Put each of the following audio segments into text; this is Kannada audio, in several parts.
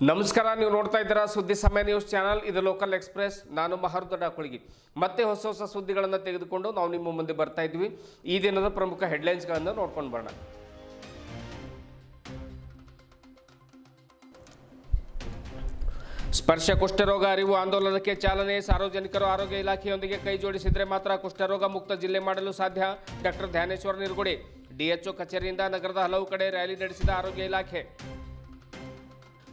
ನಮಸ್ಕಾರ, ನೀವು ನೋಡ್ತಾ ಇದ್ದೀರಾ ಸುದ್ದಿ ಸಮಯ ನ್ಯೂಸ್ ಚಾನಲ್. ಇದು ಲೋಕಲ್ ಎಕ್ಸ್ಪ್ರೆಸ್. ನಾನು ಮಹರ್ದೊಡ್ಡ ಕುಳಗಿ. ಮತ್ತೆ ಹೊಸ ಹೊಸ ಸುದ್ದಿಗಳನ್ನು ತೆಗೆದುಕೊಂಡು ನಾವು ನಿಮ್ಮ ಮುಂದೆ ಬರ್ತಾ ಇದ್ವಿ. ಈ ದಿನದ ಪ್ರಮುಖ ಹೆಡ್ಲೈನ್ಸ್ಗಳನ್ನು ನೋಡ್ಕೊಂಡು ಬರೋಣ. ಸ್ಪರ್ಶ ಕುಷ್ಠರೋಗ ಅರಿವು ಆಂದೋಲನಕ್ಕೆ ಚಾಲನೆ. ಸಾರ್ವಜನಿಕರು ಆರೋಗ್ಯ ಇಲಾಖೆಯೊಂದಿಗೆ ಕೈ ಜೋಡಿಸಿದರೆ ಮಾತ್ರ ಕುಷ್ಠರೋಗ ಮುಕ್ತ ಜಿಲ್ಲೆ ಮಾಡಲು ಸಾಧ್ಯ. ಡಾಕ್ಟರ್ ಧ್ಯಾನೇಶ್ವರ ನಿರಗುಡೆ. ಡಿಎಚ್ಒ ಕಚೇರಿಯಿಂದ ನಗರದ ಹಲವು ಕಡೆ ರ್ಯಾಲಿ ನಡೆಸಿದ ಆರೋಗ್ಯ ಇಲಾಖೆ.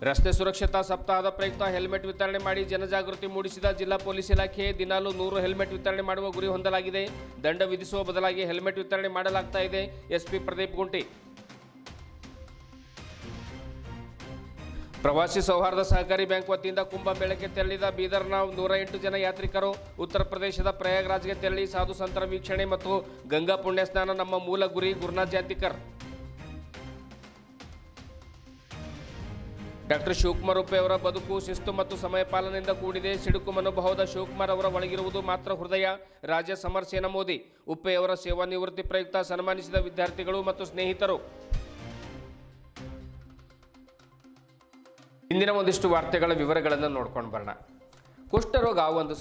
ರಸ್ತೆ ಸುರಕ್ಷತಾ ಸಪ್ತಾಹದ ಪ್ರಯುಕ್ತ ಹೆಲ್ಮೆಟ್ ವಿತರಣೆ ಮಾಡಿ ಜನಜಾಗೃತಿ ಮೂಡಿಸಿದ ಜಿಲ್ಲಾ ಪೊಲೀಸ್ ಇಲಾಖೆ. ದಿನಾಲು 100 ಹೆಲ್ಮೆಟ್ ವಿತರಣೆ ಮಾಡುವ ಗುರಿ ಹೊಂದಲಾಗಿದೆ. ದಂಡ ವಿಧಿಸುವ ಬದಲಾಗಿ ಹೆಲ್ಮೆಟ್ ವಿತರಣೆ ಮಾಡಲಾಗ್ತಾ ಇದೆ. ಎಸ್ಪಿ ಪ್ರದೀಪ್ ಗುಂಟಿ. ಪ್ರವಾಸಿ ಸೌಹಾರ್ದ ಸಹಕಾರಿ ಬ್ಯಾಂಕ್ ವತಿಯಿಂದ ಕುಂಭಮೇಳಕ್ಕೆ ತೆರಳಿದ ಬೀದರ್ನ 108 ಜನ ಯಾತ್ರಿಕರು. ಉತ್ತರ ಪ್ರದೇಶದ ಪ್ರಯಾಗ್ರಾಜ್ಗೆ ತೆರಳಿ ಸಾಧು ಸಂತರ ವೀಕ್ಷಣೆ ಮತ್ತು ಗಂಗಾ ಪುಣ್ಯ ಸ್ನಾನ ನಮ್ಮ ಮೂಲ ಗುರಿ. ಗುರುನಾಥ್ ಜಾಂತಿಕರ್. ಡಾಕ್ಟರ್ ಶಿವಕುಮಾರ್ ಉಪ್ಪೆ ಅವರ ಬದುಕು ಶಿಸ್ತು ಮತ್ತು ಸಮಯ ಪಾಲನೆಯಿಂದ ಕೂಡಿದೆ. ಸಿಡುಕು ಮನೋಭಾವದ ಶಿವಕುಮಾರ್ ಅವರ ಒಳಗಿರುವುದು ಮಾತ್ರ ಹೃದಯ. ರಾಜ್ಯ ಸಮರ್ ಸೇನಾ ಮೋದಿ. ಉಪ್ಪೆ ಅವರ ಸೇವಾ ನಿವೃತ್ತಿ ಪ್ರಯುಕ್ತ ಸನ್ಮಾನಿಸಿದ ವಿದ್ಯಾರ್ಥಿಗಳು ಮತ್ತು ಸ್ನೇಹಿತರು. ಇಂದಿನ ಒಂದಿಷ್ಟು ವಾರ್ತೆಗಳ ವಿವರಗಳನ್ನು ನೋಡ್ಕೊಂಡು ಬರೋಣ. ಕುಷ್ಠರೋಗ ಒಂದು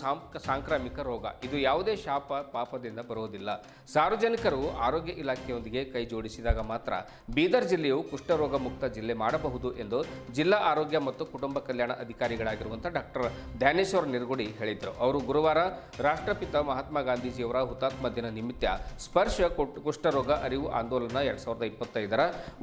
ಸಾಂಕ್ರಾಮಿಕ ರೋಗ. ಇದು ಯಾವುದೇ ಶಾಪ ಪಾಪದಿಂದ ಬರುವುದಿಲ್ಲ. ಸಾರ್ವಜನಿಕರು ಆರೋಗ್ಯ ಇಲಾಖೆಯೊಂದಿಗೆ ಕೈ ಜೋಡಿಸಿದಾಗ ಮಾತ್ರ ಬೀದರ್ ಜಿಲ್ಲೆಯು ಕುಷ್ಠರೋಗ ಮುಕ್ತ ಜಿಲ್ಲೆ ಮಾಡಬಹುದು ಎಂದು ಜಿಲ್ಲಾ ಆರೋಗ್ಯ ಮತ್ತು ಕುಟುಂಬ ಕಲ್ಯಾಣ ಅಧಿಕಾರಿಗಳಾಗಿರುವಂಥ ಡಾಕ್ಟರ್ ಧ್ಯಾನೇಶ್ವರ ನಿರಗುಡಿ ಹೇಳಿದರು. ಅವರು ಗುರುವಾರ ರಾಷ್ಟ್ರಪಿತ ಮಹಾತ್ಮ ಗಾಂಧೀಜಿಯವರ ಹುತಾತ್ಮ ದಿನ ನಿಮಿತ್ತ ಸ್ಪರ್ಶ ಕುಷ್ಠರೋಗ ಅರಿವು ಆಂದೋಲನ 2025ರ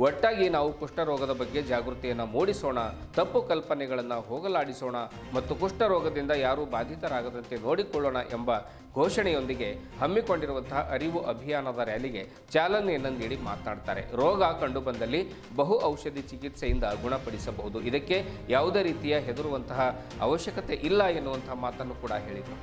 ಒಟ್ಟಾಗಿ ನಾವು ಕುಷ್ಠರೋಗದ ಬಗ್ಗೆ ಜಾಗೃತಿಯನ್ನು ಮೂಡಿಸೋಣ, ತಪ್ಪು ಕಲ್ಪನೆಗಳನ್ನು ಹೋಗಲಾಡಿಸೋಣ ಮತ್ತು ಕುಷ್ಠರೋಗದಿಂದ ಯಾರು ಬಾಧಿತರಾಗದಂತೆ ನೋಡಿಕೊಳ್ಳೋಣ ಎಂಬ ಘೋಷಣೆಯೊಂದಿಗೆ ಹಮ್ಮಿಕೊಂಡಿರುವಂತಹ ಅರಿವು ಅಭಿಯಾನದ ರ್ಯಾಲಿಗೆ ಚಾಲನೆಯನ್ನು ನೀಡಿ ಮಾತನಾಡ್ತಾರೆ. ರೋಗ ಕಂಡುಬಂದಲ್ಲಿ ಬಹು ಔಷಧಿ ಚಿಕಿತ್ಸೆಯಿಂದ ಗುಣಪಡಿಸಬಹುದು. ಇದಕ್ಕೆ ಯಾವುದೇ ರೀತಿಯ ಹೆದರುವಂತಹ ಅವಶ್ಯಕತೆ ಇಲ್ಲ ಎನ್ನುವಂತಹ ಮಾತನ್ನು ಕೂಡ ಹೇಳಿದರು.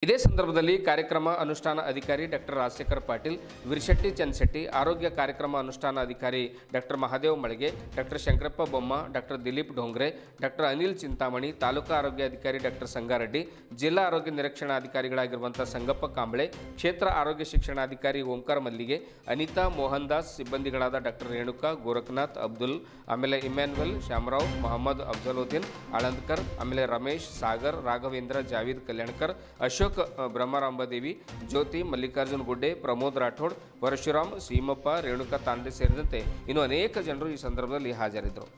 ಇದೇ ಸಂದರ್ಭದಲ್ಲಿ ಕಾರ್ಯಕ್ರಮ ಅನುಷ್ಠಾನ ಅಧಿಕಾರಿ ಡಾಕ್ಟರ್ ರಾಜಶೇಖರ್ ಪಾಟೀಲ್, ವಿರ್ಶೆಟ್ಟಿ ಚನ್ಶೆಟ್ಟಿ, ಆರೋಗ್ಯ ಕಾರ್ಯಕ್ರಮ ಅನುಷ್ಠಾನ ಅಧಿಕಾರಿ ಡಾಕ್ಟರ್ ಮಹಾದೇವ್ ಮಳಿಗೆ, ಡಾಕ್ಟರ್ ಶಂಕರಪ್ಪ ಬೊಮ್ಮ, ಡಾಕ್ಟರ್ ದಿಲೀಪ್ ಢೋಂಗ್ರೆ, ಡಾಕ್ಟರ್ ಅನಿಲ್ ಚಿಂತಾಮಣಿ, ತಾಲೂಕಾ ಆರೋಗ್ಯ ಅಧಿಕಾರಿ ಡಾಕ್ಟರ್ ಸಂಗಾರೆಡ್ಡಿ, ಜಿಲ್ಲಾ ಆರೋಗ್ಯ ನಿರೀಕ್ಷಣಾಧಿಕಾರಿಗಳಾಗಿರುವಂಥ ಸಂಗಪ್ಪ ಕಾಂಬಳೆ, ಕ್ಷೇತ್ರ ಆರೋಗ್ಯ ಶಿಕ್ಷಣಾಧಿಕಾರಿ ಓಂಕಾರ ಮಲ್ಲಿಗೆ, ಅನಿತಾ ಮೋಹನ್ ದಾಸ್, ಸಿಬ್ಬಂದಿಗಳಾದ ಡಾಕ್ಟರ್ ರೇಣುಕಾ, ಗೋರಖನಾಥ್, ಅಬ್ದುಲ್, ಆಮೇಲೆ ಇಮ್ಯಾನ್ಯುವಲ್, ಶ್ಯಾಮರಾವ್, ಮೊಹಮ್ಮದ್ ಅಫ್ಜಲುದ್ದೀನ್, ಆಳಂದ್ಕರ್, ಆಮೇಲೆ ರಮೇಶ್, ಸಾಗರ್, ರಾಘವೇಂದ್ರ, ಜಾವೀದ್ ಕಲ್ಯಾಣ್ಕರ್, ಅಶೋಕ್, ಬ್ರಹ್ಮರಾಂಬದೇವಿ, ಜ್ಯೋತಿ, ಮಲ್ಲಿಕಾರ್ಜುನ್ ಗುಡ್ಡೆ, ಪ್ರಮೋದ್ ರಾಠೋಡ್, ಪರಶುರಾಮ್, ಸೀಮಪ್ಪ, ರೇಣುಕಾ ತಾಂಡೆ ಸೇರಿದಂತೆ ಇನ್ನು ಅನೇಕ ಜನರು ಈ ಸಂದರ್ಭದಲ್ಲಿ ಹಾಜರಿದ್ದರು.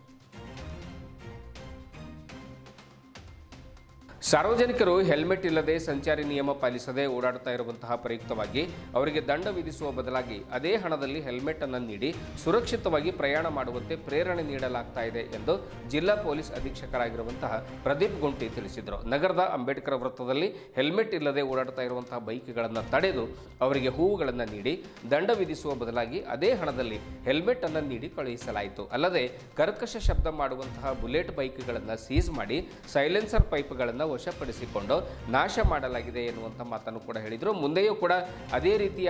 ಸಾರ್ವಜನಿಕರು ಹೆಲ್ಮೆಟ್ ಇಲ್ಲದೆ ಸಂಚಾರಿ ನಿಯಮ ಪಾಲಿಸದೆ ಓಡಾಡುತ್ತಾ ಇರುವಂತಹ ಪ್ರಯುಕ್ತವಾಗಿ ಅವರಿಗೆ ದಂಡ ವಿಧಿಸುವ ಬದಲಾಗಿ ಅದೇ ಹಣದಲ್ಲಿ ಹೆಲ್ಮೆಟ್ ಅನ್ನು ನೀಡಿ ಸುರಕ್ಷಿತವಾಗಿ ಪ್ರಯಾಣ ಮಾಡುವಂತೆ ಪ್ರೇರಣೆ ನೀಡಲಾಗ್ತಾ ಇದೆ ಎಂದು ಜಿಲ್ಲಾ ಪೊಲೀಸ್ ಅಧೀಕ್ಷಕರಾಗಿರುವಂತಹ ಪ್ರದೀಪ್ ಗುಂಟಿ ತಿಳಿಸಿದರು. ನಗರದ ಅಂಬೇಡ್ಕರ್ ವೃತ್ತದಲ್ಲಿ ಹೆಲ್ಮೆಟ್ ಇಲ್ಲದೆ ಓಡಾಡುತ್ತಾ ಇರುವಂತಹ ಬೈಕ್ಗಳನ್ನು ತಡೆದು ಅವರಿಗೆ ಹೂವುಗಳನ್ನು ನೀಡಿ ದಂಡ ವಿಧಿಸುವ ಬದಲಾಗಿ ಅದೇ ಹಣದಲ್ಲಿ ಹೆಲ್ಮೆಟ್ ಅನ್ನು ನೀಡಿ ಕಳುಹಿಸಲಾಯಿತು. ಅಲ್ಲದೆ ಕರ್ಕಶ ಶಬ್ದ ಮಾಡುವಂತಹ ಬುಲೆಟ್ ಬೈಕ್ಗಳನ್ನು ಸೀಸ್ ಮಾಡಿ ಸೈಲೆನ್ಸರ್ ಪೈಪ್ಗಳನ್ನು ವಶಪಡಿಸಿಕೊಂಡು ನಾಶ ಮಾಡಲಾಗಿದೆ ಎನ್ನುವಂಥ ಮಾತನ್ನು ಕೂಡ ಹೇಳಿದರು. ಮುಂದೆಯೂ ಕೂಡ ಅದೇ ರೀತಿಯ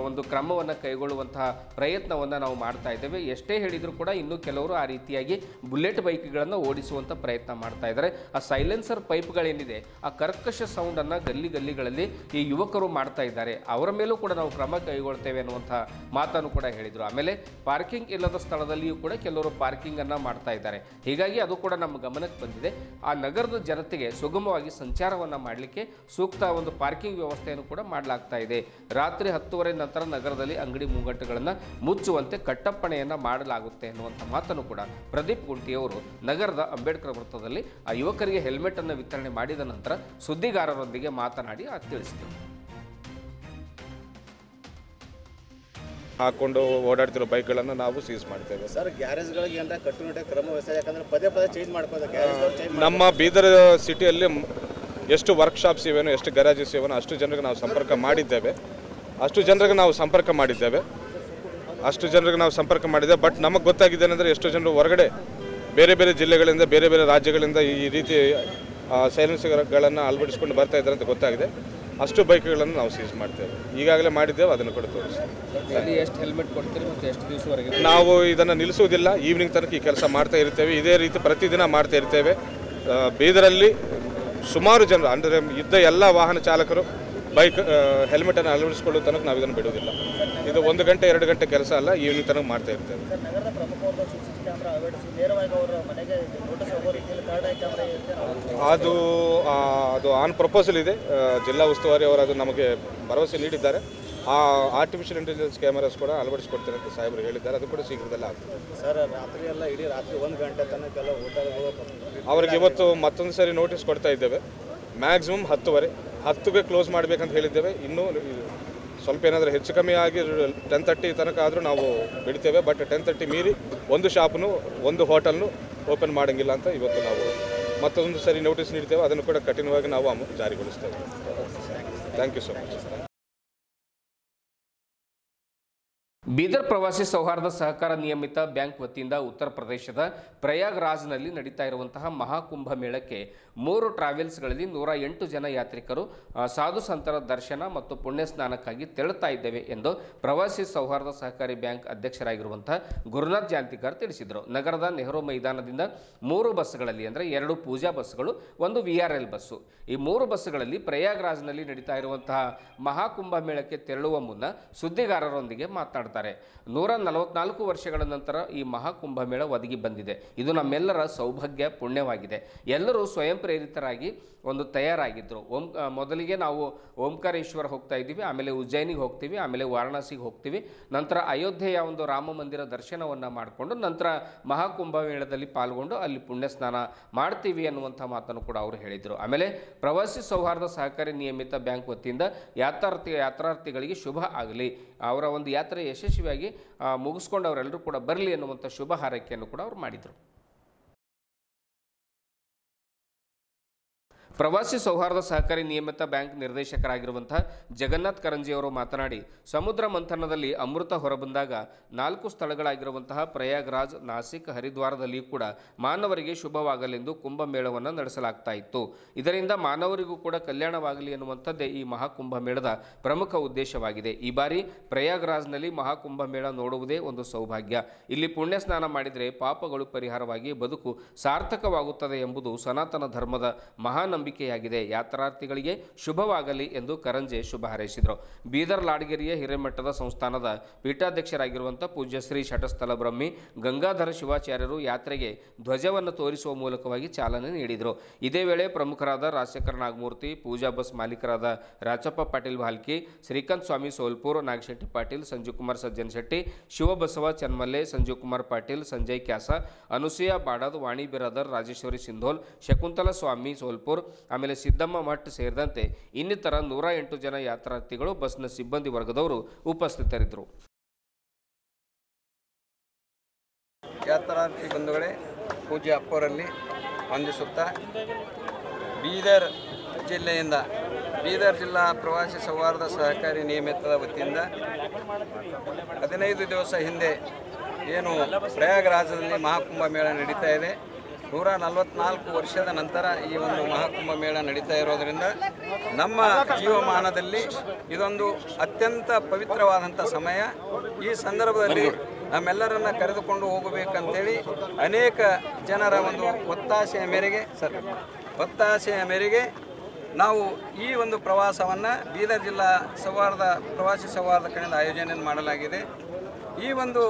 ಒಂದು ಕ್ರಮವನ್ನು ಕೈಗೊಳ್ಳುವಂತಹ ಪ್ರಯತ್ನವನ್ನು ನಾವು ಮಾಡ್ತಾ ಇದ್ದೇವೆ. ಎಷ್ಟೇ ಹೇಳಿದರೂ ಕೂಡ ಇನ್ನೂ ಕೆಲವರು ಆ ರೀತಿಯಾಗಿ ಬುಲೆಟ್ ಬೈಕ್ಗಳನ್ನು ಓಡಿಸುವಂಥ ಪ್ರಯತ್ನ ಮಾಡ್ತಾ ಇದ್ದಾರೆ. ಆ ಸೈಲೆನ್ಸರ್ ಪೈಪ್ಗಳೇನಿದೆ, ಆ ಕರ್ಕಶ ಸೌಂಡನ್ನು ಗಲ್ಲಿಗಳಲ್ಲಿ ಈ ಯುವಕರು ಮಾಡ್ತಾ ಇದ್ದಾರೆ. ಅವರ ಮೇಲೂ ಕೂಡ ನಾವು ಕ್ರಮ ಕೈಗೊಳ್ತೇವೆ ಅನ್ನುವಂಥ ಮಾತನ್ನು ಕೂಡ ಹೇಳಿದರು. ಆಮೇಲೆ ಪಾರ್ಕಿಂಗ್ ಇಲ್ಲದ ಸ್ಥಳದಲ್ಲಿಯೂ ಕೂಡ ಕೆಲವರು ಪಾರ್ಕಿಂಗನ್ನು ಮಾಡ್ತಾ ಇದ್ದಾರೆ. ಹೀಗಾಗಿ ಅದು ಕೂಡ ನಮ್ಮ ಗಮನಕ್ಕೆ ಬಂದಿದೆ. ಆ ನಗರದ ಜನತೆಗೆ ಸುಗಮವಾಗಿ ಸಂಚಾರವನ್ನು ಮಾಡಲಿಕ್ಕೆ ಸೂಕ್ತ ಒಂದು ಪಾರ್ಕಿಂಗ್ ವ್ಯವಸ್ಥೆಯನ್ನು ಕೂಡ ಮಾಡಲಾಗ್ತಾ ಇದೆ. ರಾತ್ರಿ 10:30 ನಂತರ ನಗರದಲ್ಲಿ ಅಂಗಡಿ ಮುಂಗಟ್ಟುಗಳನ್ನು ಮುಚ್ಚುವಂತೆ ಕಟ್ಟಪ್ಪಣೆಯನ್ನು ಮಾಡಲಾಗುತ್ತೆ ಎನ್ನುವಂಥ ಮಾತನ್ನು ಕೂಡ ಪ್ರದೀಪ್ ಗುಂಟಿಯವರು ನಗರದ ಅಂಬೇಡ್ಕರ್ ವೃತ್ತದಲ್ಲಿ ಆ ಯುವಕರಿಗೆ ಹೆಲ್ಮೆಟ್ ಅನ್ನು ವಿತರಣೆ ಮಾಡಿದ ನಂತರ ಸುದ್ದಿಗಾರರೊಂದಿಗೆ ಮಾತನಾಡಿ ತಿಳಿಸಿದರು. ಹಾಕೊಂಡು ಓಡಾಡ್ತಿರೋ ಬೈಕ್ಗಳನ್ನು ನಾವು ಸೀಸ್ ಮಾಡ್ತೇವೆ. ಸರ್, ಗ್ಯಾರೇಜ್ಗಳಿಗೆ ಏನಾರ ಕಟ್ಟುನಿಟ್ಟಾಗಿ ಕ್ರಮ ವಹಿಸಿದೆ? ಯಾಕಂದರೆ ಪದೇ ಚೇಂಜ್ ಮಾಡ್ಕೋದು. ನಮ್ಮ ಬೀದರ್ ಸಿಟಿಯಲ್ಲಿ ಎಷ್ಟು ವರ್ಕ್ಶಾಪ್ಸ್ ಇವೇನೋ, ಎಷ್ಟು ಗ್ಯಾರೇಜಸ್ ಇವೇನೋ ಅಷ್ಟು ಜನರಿಗೆ ನಾವು ಸಂಪರ್ಕ ಮಾಡಿದ್ದೇವೆ. ಅಷ್ಟು ಜನರಿಗೆ ನಾವು ಸಂಪರ್ಕ ಮಾಡಿದ್ದೇವೆ. ಬಟ್ ನಮಗೆ ಗೊತ್ತಾಗಿದೆ ಏನಂದರೆ ಎಷ್ಟೋ ಜನರು ಹೊರಗಡೆ ಬೇರೆ ಬೇರೆ ಜಿಲ್ಲೆಗಳಿಂದ, ಬೇರೆ ಬೇರೆ ರಾಜ್ಯಗಳಿಂದ ಈ ರೀತಿ ಸೈಲೆನ್ಸ್ಗಳನ್ನು ಅಳವಡಿಸ್ಕೊಂಡು ಬರ್ತಾ ಇದ್ದಾರೆ ಅಂತ ಗೊತ್ತಾಗಿದೆ. ಅಷ್ಟು ಬೈಕ್ಗಳನ್ನು ನಾವು ಸೀಸ್ ಮಾಡ್ತೇವೆ. ಈಗಾಗಲೇ ಮಾಡಿದ್ದೇವೆ, ಅದನ್ನು ಕೂಡ ತೋರಿಸ್ತೀವಿ. ಎಷ್ಟು ಹೆಲ್ಮೆಟ್ ಕೊಡ್ತೀರಿ ಮತ್ತು ಎಷ್ಟು ದಿವಸವರೆಗೆ? ನಾವು ಇದನ್ನು ನಿಲ್ಲಿಸುವುದಿಲ್ಲ. ಈವ್ನಿಂಗ್ ತನಕ ಈ ಕೆಲಸ ಮಾಡ್ತಾ ಇರ್ತೇವೆ. ಇದೇ ರೀತಿ ಪ್ರತಿದಿನ ಮಾಡ್ತಾ ಇರ್ತೇವೆ. ಬೀದರಲ್ಲಿ ಸುಮಾರು ಜನರು ಅಂದರೆ ಇದ್ದ ಎಲ್ಲ ವಾಹನ ಚಾಲಕರು ಬೈಕ್ ಹೆಲ್ಮೆಟನ್ನು ಅಳವಡಿಸಿಕೊಳ್ಳೋ ತನಕ ನಾವು ಇದನ್ನು ಬಿಡೋದಿಲ್ಲ. ಇದು 1 ಗಂಟೆ 2 ಗಂಟೆ ಕೆಲಸ ಅಲ್ಲ, ಈವ್ನಿಂಗ್ ತನಕ ಮಾಡ್ತಾ ಇರ್ತೇವೆ. ನಗರದ ಪ್ರಮುಖವಾದ CCTV ಕ್ಯಾಮೆರಾ ಅಳವಡಿಸಿ ನೇರವಾಗಿ ಅವರ ಮನೆಗೆ ನೋಟಿಸ್ ಹೋಗೋ ರೀತಿಯಲ್ಲಿ ಕಾರ್ಡ್ ಕ್ಯಾಮೆರಾ ಅದು ಆನ್ ಪ್ರಪೋಸಲ್ ಇದೆ. ಜಿಲ್ಲಾ ಉಸ್ತುವಾರಿ ಅವರು ಅದು ನಮಗೆ ಭರವಸೆ ನೀಡಿದ್ದಾರೆ. ಆ ಆರ್ಟಿಫಿಷಿಯಲ್ ಇಂಟೆಲಿಜೆನ್ಸ್ ಕ್ಯಾಮರಾಸ್ ಕೂಡ ಅಳವಡಿಸಿಕೊಡ್ತಾರೆ ಅಂತ ಸಾಹೇಬರು ಹೇಳಿದ್ದಾರೆ. ಅದು ಕೂಡ ಶೀಘ್ರದಲ್ಲೇ ಆಗ್ತದೆ. ಸರ್, ರಾತ್ರಿ ಎಲ್ಲ ಇಡೀ ರಾತ್ರಿ 1 ಗಂಟೆ ತನಕ ಹೋಟೆಲ್ಗಳು ಅವ್ರಿಗೆ ಇವತ್ತು ಮತ್ತೊಂದು ಸರಿ ನೋಟಿಸ್ ಕೊಡ್ತಾ ಇದ್ದೇವೆ. ಮ್ಯಾಕ್ಸಿಮಮ್ 10:15 10ಗೆ ಕ್ಲೋಸ್ ಮಾಡಬೇಕಂತ ಹೇಳಿದ್ದೇವೆ. ಇನ್ನೂ ಸ್ವಲ್ಪ ಏನಾದರೂ ಹೆಚ್ಚು ಕಮ್ಮಿ ಆಗಿ 10:30 ತನಕ ಆದರೂ ನಾವು ಬಿಡ್ತೇವೆ. ಬಟ್ 10:30 ಮೀರಿ ಒಂದು ಶಾಪ್ನು ಒಂದು ಹೋಟೆಲ್ನು ಓಪನ್ ಮಾಡೋಂಗಿಲ್ಲ ಅಂತ ಇವತ್ತು ನಾವು ಮತ್ತೊಂದು ಸರಿ ನೋಟಿಸ್ ನೀಡ್ತೇವೆ. ಅದನ್ನು ಕೂಡ ಕಠಿಣವಾಗಿ ನಾವು ಜಾರಿಗೊಳಿಸ್ತೇವೆ. Thank you so much. Bidar ಪ್ರವಾಸಿ ಸೌಹಾರ್ದ ಸಹಕಾರ ನಿಯಮಿತ ಬ್ಯಾಂಕ್ ವತಿಯಿಂದ ಉತ್ತರ ಪ್ರದೇಶದ ಪ್ರಯಾಗ್ರಾಜ್ನಲ್ಲಿ ನಡೀತಾ ಇರುವಂತಹ ಮಹಾಕುಂಭ ಮೇಳಕ್ಕೆ 3 ಟ್ರಾವೆಲ್ಸ್ಗಳಲ್ಲಿ 108 ಜನ ಯಾತ್ರಿಕರು ಸಾಧು ಸಂತರ ದರ್ಶನ ಮತ್ತು ಪುಣ್ಯ ಸ್ನಾನಕ್ಕಾಗಿ ತೆರಳುತ್ತಾ ಇದ್ದೇವೆ ಎಂದು ಪ್ರವಾಸಿ ಸೌಹಾರ್ದ ಸಹಕಾರಿ ಬ್ಯಾಂಕ್ ಅಧ್ಯಕ್ಷರಾಗಿರುವಂತಹ ಗುರುನಾಥ್ ಜಾಂತಿಕರ್ ತಿಳಿಸಿದರು. ನಗರದ ನೆಹರು ಮೈದಾನದಿಂದ 3 ಬಸ್ಗಳಲ್ಲಿ ಅಂದರೆ 2 ಪೂಜಾ ಬಸ್ಗಳು, 1 VRL ಬಸ್ಸು, ಈ 3 ಬಸ್ಗಳಲ್ಲಿ ಪ್ರಯಾಗ್ರಾಜ್ನಲ್ಲಿ ನಡೀತಾ ಇರುವಂತಹ ಮಹಾಕುಂಭ ಮೇಳಕ್ಕೆ ತೆರಳುವ ಮುನ್ನ ಸುದ್ದಿಗಾರರೊಂದಿಗೆ ಮಾತನಾಡ್ತಾರೆ. 144 ವರ್ಷಗಳ ನಂತರ ಈ ಮಹಾಕುಂಭ ಮೇಳ ಒದಗಿ ಬಂದಿದೆ. ಇದು ನಮ್ಮೆಲ್ಲರ ಸೌಭಾಗ್ಯ, ಪುಣ್ಯವಾಗಿದೆ. ಎಲ್ಲರೂ ಸ್ವಯಂ ಪ್ರೇರಿತರಾಗಿ ಒಂದು ತಯಾರಾಗಿದ್ದರು. ಮೊದಲಿಗೆ ನಾವು ಓಂಕಾರೇಶ್ವರ ಹೋಗ್ತಾ ಇದ್ದೀವಿ, ಆಮೇಲೆ ಉಜ್ಜಯಿನಿಗೆ ಹೋಗ್ತೀವಿ, ಆಮೇಲೆ ವಾರಣಾಸಿಗೆ ಹೋಗ್ತೀವಿ, ನಂತರ ಅಯೋಧ್ಯೆಯ ಒಂದು ರಾಮ ಮಂದಿರ ದರ್ಶನವನ್ನು ಮಾಡಿಕೊಂಡು ನಂತರ ಮಹಾಕುಂಭ ಮೇಳದಲ್ಲಿ ಪಾಲ್ಗೊಂಡು ಅಲ್ಲಿ ಪುಣ್ಯ ಸ್ನಾನ ಮಾಡ್ತೀವಿ ಅನ್ನುವಂಥ ಮಾತನ್ನು ಕೂಡ ಅವರು ಹೇಳಿದರು. ಆಮೇಲೆ ಪ್ರವಾಸಿ ಸೌಹಾರ್ದ ಸಹಕಾರಿ ನಿಯಮಿತ ಬ್ಯಾಂಕ್ ವತಿಯಿಂದ ಯಾತ್ರಾರ್ಥಿಗಳಿಗೆ ಶುಭ ಆಗಲಿ, ಅವರ ಒಂದು ಯಾತ್ರೆ ಯಶಸ್ವಿಯಾಗಿ ಮುಗಿಸ್ಕೊಂಡು ಅವರೆಲ್ಲರೂ ಕೂಡ ಬರಲಿ ಅನ್ನುವಂಥ ಶುಭ ಹಾರೈಕೆಯನ್ನು ಕೂಡ ಅವರು ಮಾಡಿದರು. ಪ್ರವಾಸಿ ಸೌಹಾರ್ದ ಸಹಕಾರಿ ನಿಯಮಿತ ಬ್ಯಾಂಕ್ ನಿರ್ದೇಶಕರಾಗಿರುವಂತಹ ಜಗನ್ನಾಥ್ ಕರಂಜಿ ಅವರು ಮಾತನಾಡಿ, ಸಮುದ್ರ ಮಂಥನದಲ್ಲಿ ಅಮೃತ ಹೊರಬಂದಾಗ 4 ಸ್ಥಳಗಳಾಗಿರುವಂತಹ ಪ್ರಯಾಗ್ರಾಜ್, ನಾಸಿಕ್, ಹರಿದ್ವಾರದಲ್ಲಿಯೂ ಕೂಡ ಮಾನವರಿಗೆ ಶುಭವಾಗಲೆಂದು ಕುಂಭಮೇಳವನ್ನು ನಡೆಸಲಾಗ್ತಾ ಇತ್ತು. ಇದರಿಂದ ಮಾನವರಿಗೂ ಕೂಡ ಕಲ್ಯಾಣವಾಗಲಿ ಎನ್ನುವಂಥದ್ದೇ ಈ ಮಹಾಕುಂಭ ಮೇಳದ ಪ್ರಮುಖ ಉದ್ದೇಶವಾಗಿದೆ. ಈ ಬಾರಿ ಪ್ರಯಾಗ್ರಾಜ್ನಲ್ಲಿ ಮಹಾಕುಂಭ ಮೇಳ ನೋಡುವುದೇ ಒಂದು ಸೌಭಾಗ್ಯ. ಇಲ್ಲಿ ಪುಣ್ಯ ಸ್ನಾನ ಮಾಡಿದರೆ ಪಾಪಗಳು ಪರಿಹಾರವಾಗಿ ಬದುಕು ಸಾರ್ಥಕವಾಗುತ್ತದೆ ಎಂಬುದು ಸನಾತನ ಧರ್ಮದ ಮಹಾನಂಬಿಕೆ ಯಾಗಿದೆ. ಯಾತ್ರಾರ್ಥಿಗಳಿಗೆ ಶುಭವಾಗಲಿ ಎಂದು ಕರಂಜೆ ಶುಭ ಹಾರೈಸಿದರು. ಬೀದರ್ ಲಾಡಗೆರೆಯ ಹಿರೇಮಠದ ಸಂಸ್ಥಾನದ ಪೀಠಾಧ್ಯಕ್ಷರಾಗಿರುವಂಥ ಪೂಜ್ಯ ಶ್ರೀ ಶಟಸ್ಥಲ ಬ್ರಹ್ಮಿ ಗಂಗಾಧರ ಶಿವಾಚಾರ್ಯರು ಯಾತ್ರೆಗೆ ಧ್ವಜವನ್ನು ತೋರಿಸುವ ಮೂಲಕವಾಗಿ ಚಾಲನೆ ನೀಡಿದರು. ಇದೇ ವೇಳೆ ಪ್ರಮುಖರಾದ ರಾಜಶೇಖರ ನಾಗಮೂರ್ತಿ, ಪೂಜಾ ಬಸ್ ಮಾಲೀಕರಾದ ರಾಚಪ್ಪ ಪಾಟೀಲ್ ಭಾಲ್ಕಿ, ಶ್ರೀಕಾಂತ್ ಸ್ವಾಮಿ ಸೋಲ್ಪುರ್, ನಾಗಶೆಟ್ಟಿ ಪಾಟೀಲ್, ಸಂಜೀವ್ಕುಮಾರ್ ಸಜ್ಜನ್ ಶೆಟ್ಟಿ, ಶಿವಬಸವ ಚನ್ಮಲ್ಲೆ, ಸಂಜೀವ್ಕುಮಾರ್ ಪಾಟೀಲ್, ಸಂಜಯ್ ಕ್ಯಾಸ, ಅನುಸೂಯ ಬಾಡದ್, ವಾಣಿ ಬಿರಾದರ್, ರಾಜೇಶ್ವರಿ ಸಿಂಧೋಲ್, ಶಕುಂತಲ ಸ್ವಾಮಿ ಸೋಲ್ಪುರ್, ಆಮೇಲೆ ಸಿದ್ದಮ್ಮ ಮಠ್ ಸೇರಿದಂತೆ ಇನ್ನಿತರ 108 ಜನ ಯಾತ್ರಾರ್ಥಿಗಳು, ಬಸ್ನ ಸಿಬ್ಬಂದಿ ವರ್ಗದವರು ಉಪಸ್ಥಿತರಿದ್ದರು. ಯಾತ್ರಾರ್ಥಿ ಬಂಧುಗಳೇ, ಪೂಜ್ಯ ಅಪ್ಪರಲ್ಲಿ ವಂದಿಸುತ್ತಾ, ಬೀದರ್ ಜಿಲ್ಲೆಯಿಂದ ಬೀದರ್ ಜಿಲ್ಲಾ ಪ್ರವಾಸಿ ಸೌಹಾರ್ದ ಸಹಕಾರಿ ನಿಯಮಿತದ ವತಿಯಿಂದ 15 ದಿವಸ ಹಿಂದೆ ಏನು ಪ್ರಯಾಗರಾಜದಲ್ಲಿ ಮಹಾಕುಂಭ ಮೇಳ ನಡೀತಾ ಇದೆ. 144 ವರ್ಷದ ನಂತರ ಈ ಒಂದು ಮಹಾಕುಂಭ ಮೇಳ ನಡೀತಾ ಇರೋದರಿಂದ ನಮ್ಮ ಜೀವಮಾನದಲ್ಲಿ ಇದೊಂದು ಅತ್ಯಂತ ಪವಿತ್ರವಾದಂಥ ಸಮಯ. ಈ ಸಂದರ್ಭದಲ್ಲಿ ನಮ್ಮೆಲ್ಲರನ್ನ ಕರೆದುಕೊಂಡು ಹೋಗಬೇಕಂತೇಳಿ ಅನೇಕ ಜನರ ಒಂದು ಒತ್ತಾಸೆಯ ಮೇರೆಗೆ ನಾವು ಈ ಒಂದು ಪ್ರವಾಸವನ್ನು ಬೀದರ್ ಜಿಲ್ಲಾ ಪ್ರವಾಸಿ ಸೌಹಾರ್ದ ಕಡೆಯಿಂದ ಆಯೋಜನೆ ಮಾಡಲಾಗಿದೆ. ಈ ಒಂದು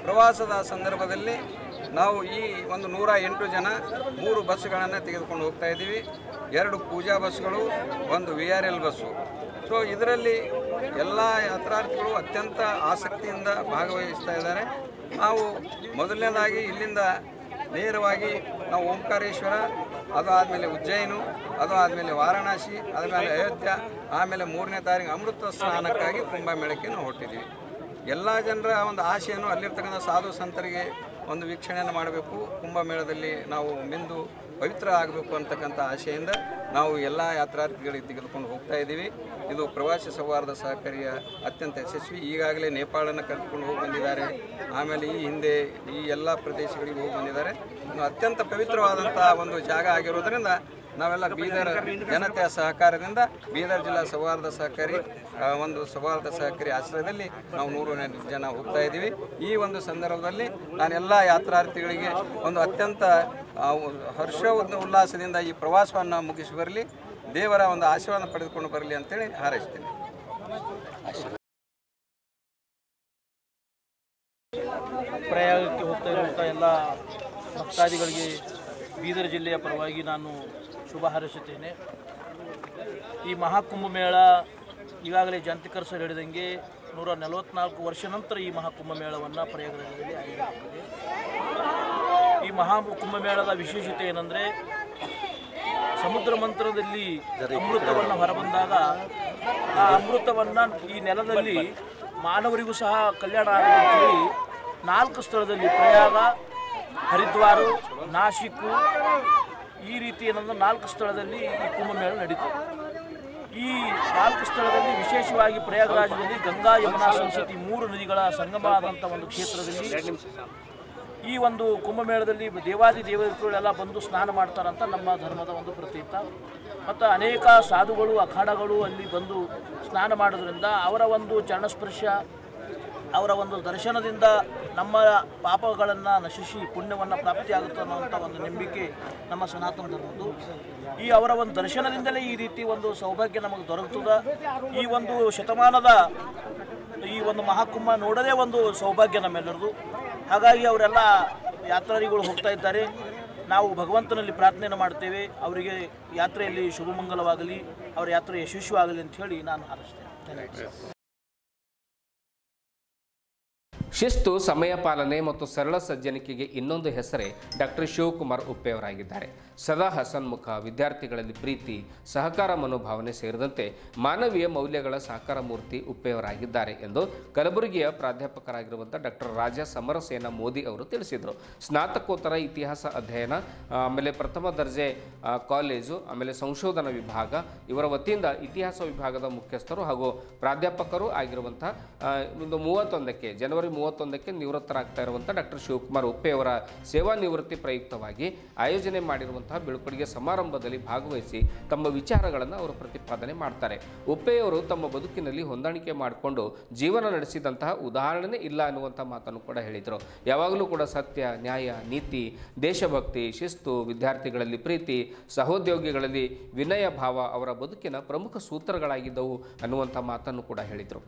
ಪ್ರವಾಸದ ಸಂದರ್ಭದಲ್ಲಿ ನಾವು ಈ ಒಂದು 108 ಜನ 3 ಬಸ್ಸುಗಳನ್ನು ತೆಗೆದುಕೊಂಡು ಹೋಗ್ತಾ ಇದ್ದೀವಿ. 2 ಪೂಜಾ ಬಸ್ಸುಗಳು, 1 VRL ಬಸ್ಸು. ಸೊ ಇದರಲ್ಲಿ ಎಲ್ಲ ಯಾತ್ರಾರ್ಥಿಗಳು ಅತ್ಯಂತ ಆಸಕ್ತಿಯಿಂದ ಭಾಗವಹಿಸ್ತಾ ಇದ್ದಾರೆ. ನಾವು ಮೊದಲನೇದಾಗಿ ಇಲ್ಲಿಂದ ನೇರವಾಗಿ ನಾವು ಓಂಕಾರೇಶ್ವರ, ಅದು ಆದಮೇಲೆ ಉಜ್ಜಯಿನು, ಅದು ಆದಮೇಲೆ ವಾರಣಾಸಿ, ಆದಮೇಲೆ ಅಯೋಧ್ಯ, ಆಮೇಲೆ 3ನೇ ತಾರೀಕು ಅಮೃತ ಸ್ನಾನಕ್ಕಾಗಿ ಕುಂಭಮೇಳಕ್ಕೆ ನಾವು ಹೊರಟಿದ್ದೀವಿ. ಎಲ್ಲ ಜನರ ಒಂದು ಆಶೆಯನ್ನು ಅಲ್ಲಿರ್ತಕ್ಕಂಥ ಸಾಧು ಸಂತರಿಗೆ ಒಂದು ವೀಕ್ಷಣೆಯನ್ನು ಮಾಡಬೇಕು, ಕುಂಭಮೇಳದಲ್ಲಿ ನಾವು ಮಿಂದು ಪವಿತ್ರ ಆಗಬೇಕು ಅಂತಕ್ಕಂಥ ಆಶೆಯಿಂದ ನಾವು ಎಲ್ಲ ಯಾತ್ರಾರ್ಥಿಗಳಿಗೆ ತೆಗೆದುಕೊಂಡು ಹೋಗ್ತಾ ಇದ್ದೀವಿ. ಇದು ಪ್ರವಾಸಿ ಸೌಹಾರ್ದ ಸಹಕಾರಿಯ ಅತ್ಯಂತ ಯಶಸ್ವಿ. ಈಗಾಗಲೇ ನೇಪಾಳನ್ನು ಕರೆದುಕೊಂಡು ಹೋಗಿ ಬಂದಿದ್ದಾರೆ, ಆಮೇಲೆ ಈ ಹಿಂದೆ ಈ ಎಲ್ಲ ಪ್ರದೇಶಗಳಿಗೆ ಹೋಗಿ ಬಂದಿದ್ದಾರೆ. ಅತ್ಯಂತ ಪವಿತ್ರವಾದಂಥ ಒಂದು ಜಾಗ ಆಗಿರೋದರಿಂದ ನಾವೆಲ್ಲ ಬೀದರ್ ಜನತೆಯ ಸಹಕಾರದಿಂದ ಬೀದರ್ ಜಿಲ್ಲಾ ಸೌಹಾರ್ದ ಸಹಕಾರಿ ಆಶ್ರಯದಲ್ಲಿ ನಾವು 108 ಜನ ಹೋಗ್ತಾ ಇದ್ದೀವಿ. ಈ ಒಂದು ಸಂದರ್ಭದಲ್ಲಿ ನಾನೆಲ್ಲ ಯಾತ್ರಾರ್ಥಿಗಳಿಗೆ ಒಂದು ಅತ್ಯಂತ ಹರ್ಷ ಉಲ್ಲಾಸದಿಂದ ಈ ಪ್ರವಾಸವನ್ನು ಮುಗಿಸಿ ಬರಲಿ. ದೇವರ ಒಂದು ಆಶೀರ್ವಾದ ಪಡೆದುಕೊಂಡು ಬರಲಿ ಅಂತೇಳಿ ಹಾರೈಸ್ತೇನೆ. ಪ್ರಯಾಗಕ್ಕೆ ಹೋಗ್ತಾ ಇರುವಂಥ ಎಲ್ಲ ಭಕ್ತಾದಿಗಳಿಗೆ ಬೀದರ್ ಜಿಲ್ಲೆಯ ಪರವಾಗಿ ನಾನು ಶುಭ ಹಾರೈಸುತ್ತೇನೆ. ಈ ಮಹಾಕುಂಭಮೇಳ ಈಗಾಗಲೇ ಜಂತಿಕರ್ ಸರ್ ಹೇಳಿದಂಗೆ 144 ವರ್ಷ ನಂತರ ಈ ಮಹಾಕುಂಭಮೇಳವನ್ನು ಪ್ರಯಾಗರಾಜದಲ್ಲಿ ಆಯೋಜಿಸಲಾಗಿದೆ. ಈ ಮಹಾಕುಂಭಮೇಳದ ವಿಶೇಷತೆ ಏನಂದರೆ, ಸಮುದ್ರ ಮಂಥನದಲ್ಲಿ ಅಮೃತವನ್ನು ಹೊರಬಂದಾಗ ಆ ಅಮೃತವನ್ನು ಈ ನೆಲದಲ್ಲಿ ಮಾನವರಿಗೂ ಸಹ ಕಲ್ಯಾಣ ಆಗಲಿ ಅಂತೇಳಿ 4 ಸ್ಥಳದಲ್ಲಿ ಪ್ರಯಾಗ, ಹರಿದ್ವಾರ, ನಾಸಿಕ್ ಈ ರೀತಿ ಏನಂದ್ರೆ 4 ಸ್ಥಳದಲ್ಲಿ ಈ ಕುಂಭಮೇಳ ನಡೀತದೆ. ಈ 4 ಸ್ಥಳದಲ್ಲಿ ವಿಶೇಷವಾಗಿ ಪ್ರಯಾಗರಾಜದಲ್ಲಿ ಗಂಗಾ, ಯಮುನಾ, ಸರಸ್ವತಿ 3 ನದಿಗಳ ಸಂಗಮ ಆದಂಥ ಒಂದು ಕ್ಷೇತ್ರದಲ್ಲಿ ಈ ಒಂದು ಕುಂಭಮೇಳದಲ್ಲಿ ದೇವಾದಿ ದೇವತೆಗಳೆಲ್ಲ ಬಂದು ಸ್ನಾನ ಮಾಡ್ತಾರಂತ ನಮ್ಮ ಧರ್ಮದ ಒಂದು ಪ್ರತೀತ. ಮತ್ತು ಅನೇಕ ಸಾಧುಗಳು, ಅಖಾಡಗಳು ಅಲ್ಲಿ ಬಂದು ಸ್ನಾನ ಮಾಡೋದ್ರಿಂದ ಅವರ ಒಂದು ಚರಣಸ್ಪರ್ಶ, ಅವರ ಒಂದು ದರ್ಶನದಿಂದ ನಮ್ಮ ಪಾಪಗಳನ್ನು ನಶಿಸಿ ಪುಣ್ಯವನ್ನು ಪ್ರಾಪ್ತಿಯಾಗುತ್ತೆ ಅನ್ನೋಂಥ ಒಂದು ನಂಬಿಕೆ ನಮ್ಮ ಸನಾತನ ಧರ್ಮದ್ದು. ಈ ಅವರ ಒಂದು ದರ್ಶನದಿಂದಲೇ ಈ ರೀತಿ ಒಂದು ಸೌಭಾಗ್ಯ ನಮಗೆ ದೊರಕುತ್ತದೆ. ಈ ಒಂದು ಶತಮಾನದ ಈ ಒಂದು ಮಹಾಕುಂಭ ನೋಡೋದೇ ಒಂದು ಸೌಭಾಗ್ಯ ನಮ್ಮೆಲ್ಲರದು. ಹಾಗಾಗಿ ಅವರೆಲ್ಲ ಯಾತ್ರಾದಿಗಳು ಹೋಗ್ತಾ ಇದ್ದಾರೆ. ನಾವು ಭಗವಂತನಲ್ಲಿ ಪ್ರಾರ್ಥನೆಯನ್ನು ಮಾಡ್ತೇವೆ, ಅವರಿಗೆ ಯಾತ್ರೆಯಲ್ಲಿ ಶುಭಮಂಗಲವಾಗಲಿ, ಅವರ ಯಾತ್ರೆ ಯಶಸ್ವಿಯಾಗಲಿ ಅಂತ ಹೇಳಿ ನಾನು ಹಾರೈಸ್ತೇನೆ. ಧನ್ಯವಾದ. ಶಿಸ್ತು, ಸಮಯ ಪಾಲನೆ ಮತ್ತು ಸರಳ ಸಜ್ಜನಿಕೆಗೆ ಇನ್ನೊಂದು ಹೆಸರೇ ಡಾಕ್ಟರ್ ಶಿವಕುಮಾರ್ ಉಪ್ಪೆಯವರಾಗಿದ್ದಾರೆ. ಸದಾ ಹಸನ್ಮುಖ, ವಿದ್ಯಾರ್ಥಿಗಳಲ್ಲಿ ಪ್ರೀತಿ, ಸಹಕಾರ ಮನೋಭಾವನೆ ಸೇರಿದಂತೆ ಮಾನವೀಯ ಮೌಲ್ಯಗಳ ಸಾಕಾರ ಮೂರ್ತಿ ಉಪ್ಪೆಯವರಾಗಿದ್ದಾರೆ ಎಂದು ಕಲಬುರಗಿಯ ಪ್ರಾಧ್ಯಾಪಕರಾಗಿರುವಂಥ ಡಾಕ್ಟರ್ ರಾಜಾ ಸಮರಸೇನ ಮೋದಿ ಅವರು ತಿಳಿಸಿದರು. ಸ್ನಾತಕೋತ್ತರ ಇತಿಹಾಸ ಅಧ್ಯಯನ, ಆಮೇಲೆ ಪ್ರಥಮ ದರ್ಜೆ ಕಾಲೇಜು, ಆಮೇಲೆ ಸಂಶೋಧನಾ ವಿಭಾಗ ಇವರ ವತಿಯಿಂದ ಇತಿಹಾಸ ವಿಭಾಗದ ಮುಖ್ಯಸ್ಥರು ಹಾಗೂ ಪ್ರಾಧ್ಯಾಪಕರು ಆಗಿರುವಂಥ ಜನವರಿ 31ಕ್ಕೆ ನಿವೃತ್ತರಾಗ್ತಾ ಇರುವಂಥ ಡಾಕ್ಟರ್ ಶಿವಕುಮಾರ್ ಉಪ್ಪೆಯವರ ಸೇವಾ ನಿವೃತ್ತಿ ಪ್ರಯುಕ್ತವಾಗಿ ಆಯೋಜನೆ ಮಾಡಿರುವಂತಹ ಬೀಳ್ಕೊಡುಗೆ ಸಮಾರಂಭದಲ್ಲಿ ಭಾಗವಹಿಸಿ ತಮ್ಮ ವಿಚಾರಗಳನ್ನು ಅವರು ಪ್ರತಿಪಾದನೆ ಮಾಡ್ತಾರೆ. ಉಪ್ಪೆಯವರು ತಮ್ಮ ಬದುಕಿನಲ್ಲಿ ಹೊಂದಾಣಿಕೆ ಮಾಡಿಕೊಂಡು ಜೀವನ ನಡೆಸಿದಂತಹ ಉದಾಹರಣೆ ಇಲ್ಲ ಅನ್ನುವಂಥ ಮಾತನ್ನು ಕೂಡ ಹೇಳಿದರು. ಯಾವಾಗಲೂ ಕೂಡ ಸತ್ಯ, ನ್ಯಾಯ, ನೀತಿ, ದೇಶಭಕ್ತಿ, ಶಿಸ್ತು, ವಿದ್ಯಾರ್ಥಿಗಳಲ್ಲಿ ಪ್ರೀತಿ, ಸಹೋದ್ಯೋಗಿಗಳಲ್ಲಿ ವಿನಯ ಭಾವ ಅವರ ಬದುಕಿನ ಪ್ರಮುಖ ಸೂತ್ರಗಳಾಗಿದ್ದವು ಅನ್ನುವಂಥ ಮಾತನ್ನು ಕೂಡ ಹೇಳಿದರು.